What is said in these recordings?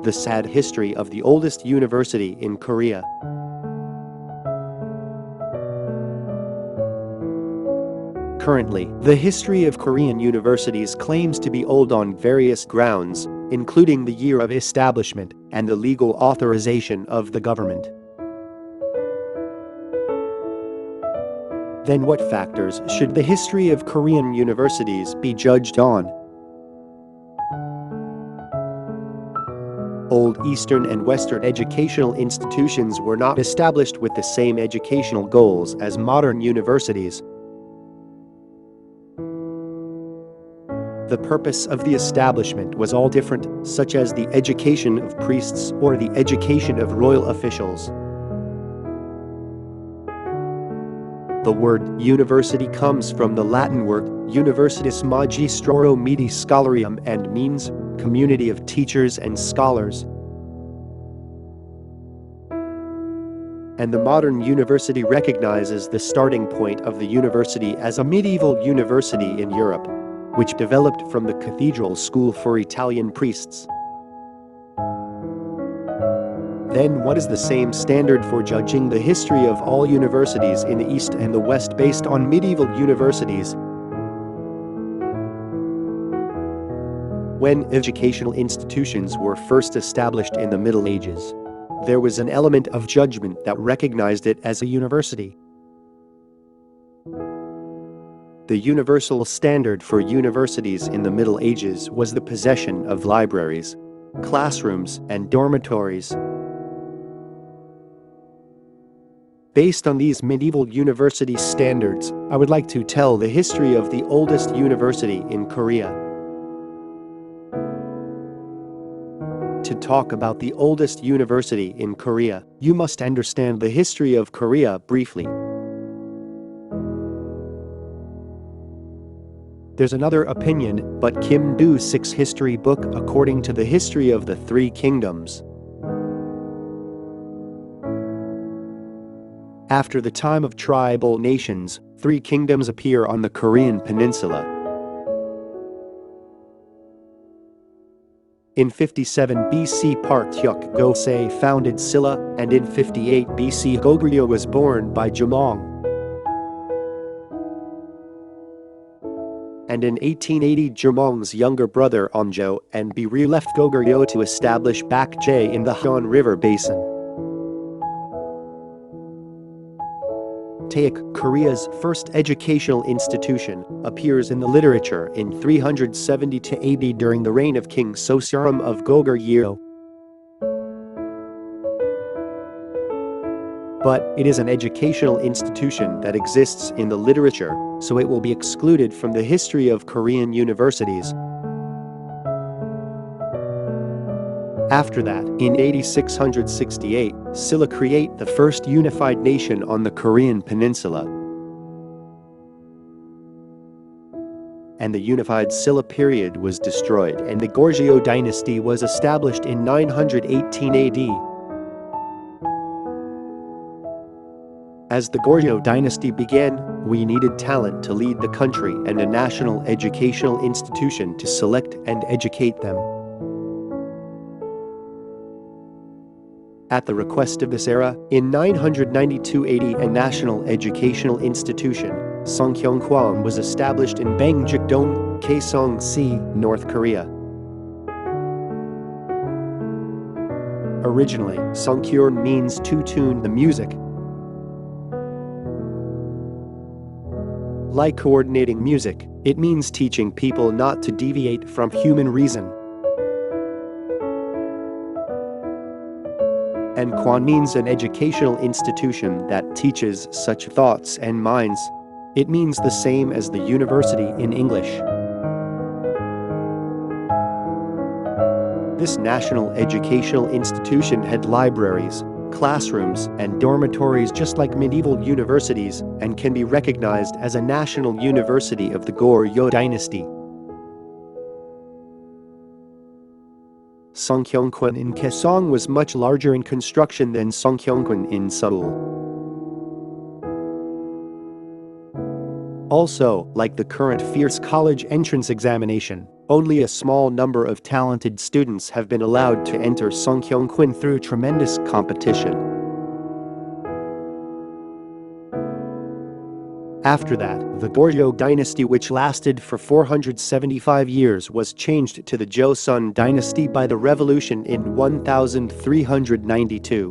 the sad history of the oldest university in Korea. Currently, the history of Korean universities claims to be old on various grounds, including the year of establishment and the legal authorization of the government. Then what factors should the history of Korean universities be judged on? Old Eastern and Western educational institutions were not established with the same educational goals as modern universities. The purpose of the establishment was all different, such as the education of priests or the education of royal officials. The word university comes from the Latin word universitas magistrorum medi scholarium and means community of teachers and scholars. And the modern university recognizes the starting point of the university as a medieval university in Europe, which developed from the cathedral school for Italian priests. Then what is the same standard for judging the history of all universities in the East and the West based on medieval universities? When educational institutions were first established in the Middle Ages, there was an element of judgment that recognized it as a university. The universal standard for universities in the Middle Ages was the possession of libraries, classrooms, and dormitories. Based on these medieval university standards, I would like to tell the history of the oldest university in Korea. To talk about the oldest university in Korea, you must understand the history of Korea briefly. There's another opinion, but Kim Do-sik's history book according to the history of the Three Kingdoms. After the time of tribal nations, three kingdoms appear on the Korean peninsula. In 57 BC Partyuk Gosei founded Silla, and in 58 BC Goguryeo was born by Jamong. And in 1880 Jamong's younger brother Onjo and Biri left Goguryeo to establish Bakjae in the Han River basin. Taek, Korea's first educational institution, appears in the literature in 370 AD during the reign of King Sosyaram of Goguryeo. But it is an educational institution that exists in the literature, so it will be excluded from the history of Korean universities. After that, in 8668, Silla create the first unified nation on the Korean peninsula. And the unified Silla period was destroyed and the Goryeo dynasty was established in 918 AD. As the Goryeo dynasty began, we needed talent to lead the country and a national educational institution to select and educate them. At the request of this era, in 992 AD a national educational institution, Songkyungkwang, was established in Bangjikdong, Kaesong-si, North Korea. Originally, Songkyun means to tune the music. Like coordinating music, it means teaching people not to deviate from human reason. And Kwan means an educational institution that teaches such thoughts and minds. It means the same as the university in English. This national educational institution had libraries, classrooms, and dormitories just like medieval universities, and can be recognized as a national university of the Goryeo dynasty. Songkyungkwan in Kaesong was much larger in construction than Songkyungkwan in Seoul. Also, like the current fierce college entrance examination, Only a small number of talented students have been allowed to enter Songkyungkwin through tremendous competition. After that, the Goryeo dynasty, which lasted for 475 years, was changed to the Joseon dynasty by the revolution in 1392.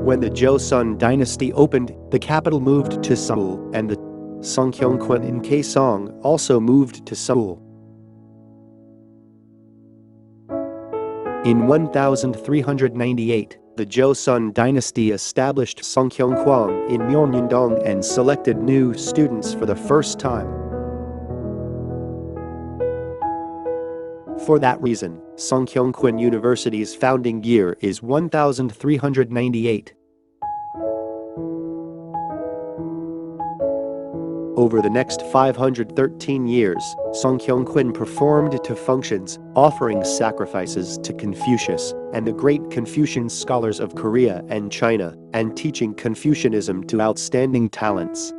When the Joseon dynasty opened, the capital moved to Seoul, and the Songkyungkwin in Kaesong also moved to Seoul. In 1398, the Joseon dynasty established Songkyungkwang in Myeongnyang and selected new students for the first time. For that reason, Songkyungkwin University's founding year is 1398. Over the next 513 years, Songkyungkwin performed to functions, offering sacrifices to Confucius and the great Confucian scholars of Korea and China, and teaching Confucianism to outstanding talents.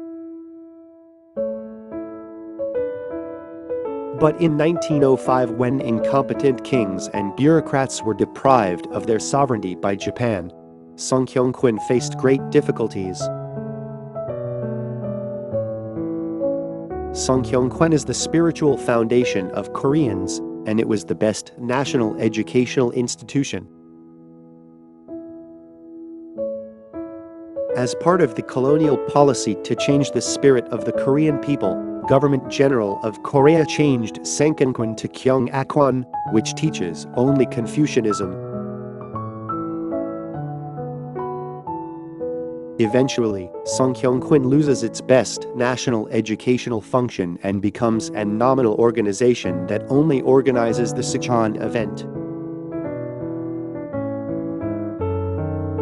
But in 1905, when incompetent kings and bureaucrats were deprived of their sovereignty by Japan, Songkyungkwin faced great difficulties. Songkyungkwin is the spiritual foundation of Koreans, and it was the best national educational institution. As part of the colonial policy to change the spirit of the Korean people, Government General of Korea changed Sangkyungkwin to Kyungakwan, which teaches only Confucianism. Eventually, Songkyungkwin loses its best national educational function and becomes a nominal organization that only organizes the Sichon event.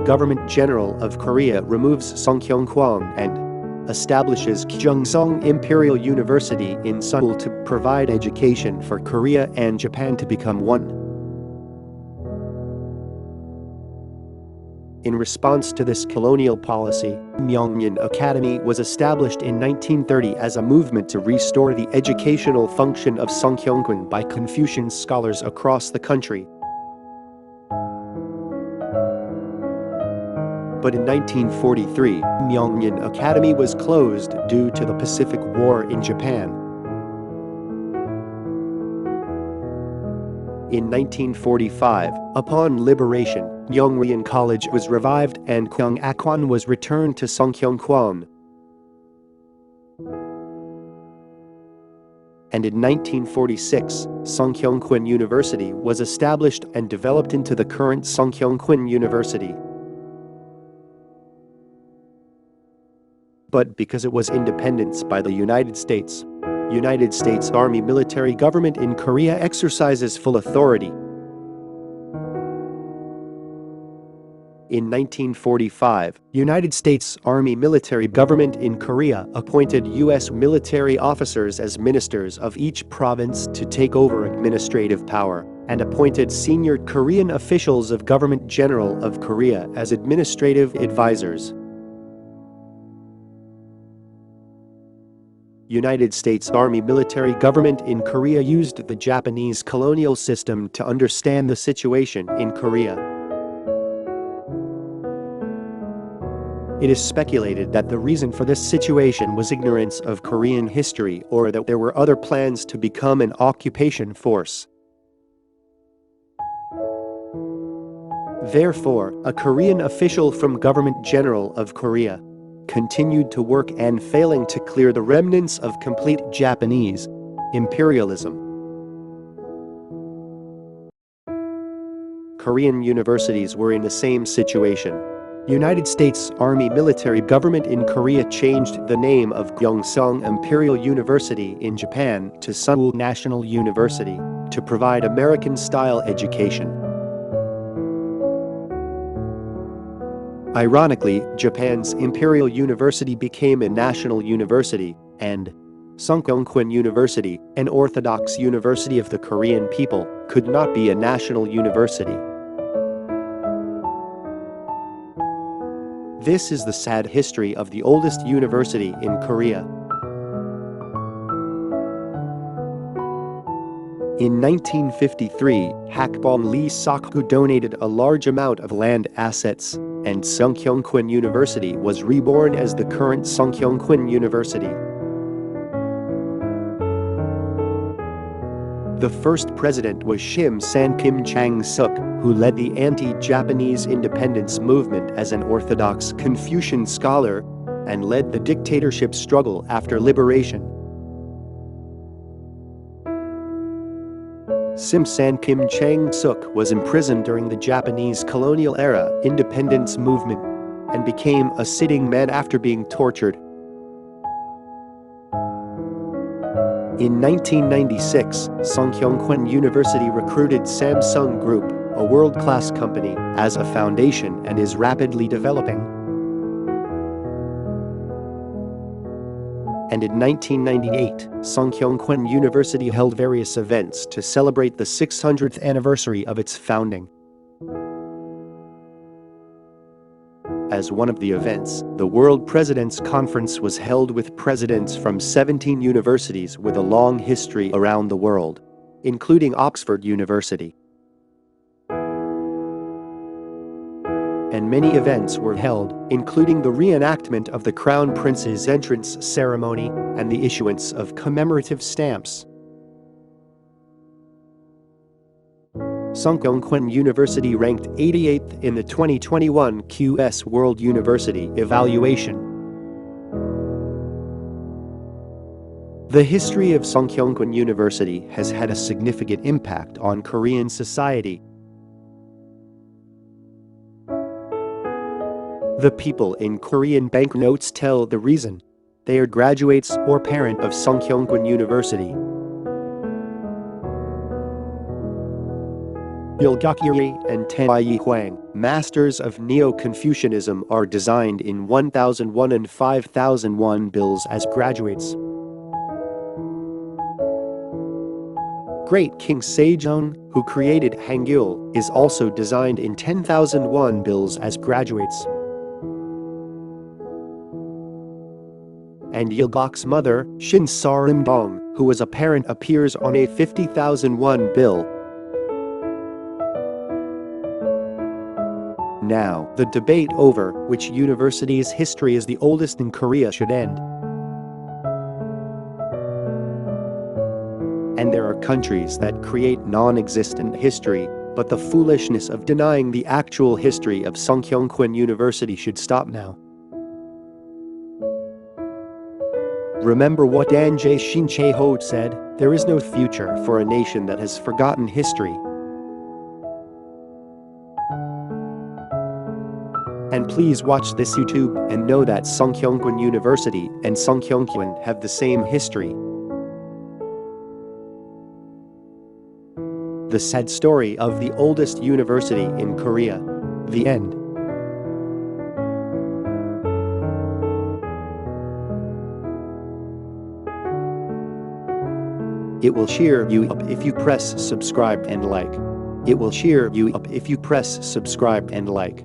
Government General of Korea removes Songkyungkwang and establishes Kyungsung Imperial University in Seoul to provide education for Korea and Japan to become one. In response to this colonial policy, Myeongnyang Academy was established in 1930 as a movement to restore the educational function of Songkyungkwin by Confucian scholars across the country. But in 1943, Myeongnyang Academy was closed due to the Pacific War in Japan. In 1945, upon liberation, Myeongryang College was revived and Kyungakwan was returned to Songkyungkwang. And in 1946, Songkyungkwin University was established and developed into the current Songkyungkwin University. But because it was independent by the United States Army military government in Korea exercises full authority. In 1945, United States Army military government in Korea appointed U.S. military officers as ministers of each province to take over administrative power, and appointed senior Korean officials of Government General of Korea as administrative advisors. United States Army military government in Korea used the Japanese colonial system to understand the situation in Korea. It is speculated that the reason for this situation was ignorance of Korean history, or that there were other plans to become an occupation force. Therefore, a Korean official from Government General of Korea continued to work and failing to clear the remnants of complete Japanese imperialism. Korean universities were in the same situation. United States Army military government in Korea changed the name of Kyungsung Imperial University in Japan to Seoul National University to provide American-style education. Ironically, Japan's Imperial University became a national university, and Songkyungkwin University, an Orthodox university of the Korean people, could not be a national university. This is the sad history of the oldest university in Korea. In 1953, Hakbom Lee Sok-gu donated a large amount of land assets, and Sungkyunkwan University was reborn as the current Sungkyunkwan University. The first president was Shim San Kim Chang-suk, who led the anti-Japanese independence movement as an orthodox Confucian scholar and led the dictatorship struggle after liberation. Sim San Kim Chang-suk was imprisoned during the Japanese colonial era independence movement and became a sitting man after being tortured. In 1996, Sungkyunkwan University recruited Samsung Group, a world-class company, as a foundation and is rapidly developing. And in 1998, Sungkyunkwan University held various events to celebrate the 600th anniversary of its founding. As one of the events, the World Presidents' Conference was held with presidents from 17 universities with a long history around the world, including Oxford University. And many events were held, including the reenactment of the Crown Prince's entrance ceremony and the issuance of commemorative stamps. Sungkyunkwan University ranked 88th in the 2021 QS World University Evaluation. The history of Sungkyunkwan University has had a significant impact on Korean society. The people in Korean banknotes tell the reason. They are graduates or parent of Sungkyunkwan University. Ilgakiri and Tenai Huang, masters of Neo-Confucianism, are designed in 1001 and 5001 bills as graduates. Great King Sejong, who created Hangul, is also designed in 10,001 bills as graduates. And Yilgok's mother, Shin Sarimdong, who was a parent, appears on a 50,001 bill. Now, the debate over which university's history is the oldest in Korea should end. And there are countries that create non-existent history, but the foolishness of denying the actual history of Sungkyunkwan University should stop now. Remember what Dan J. Shin Chae-ho said, "There is no future for a nation that has forgotten history." And please watch this YouTube and know that Sungkyunkwan University and Sungkyunkwan have the same history. The sad story of the oldest university in Korea. The end. It will cheer you up if you press subscribe and like. It will cheer you up if you press subscribe and like.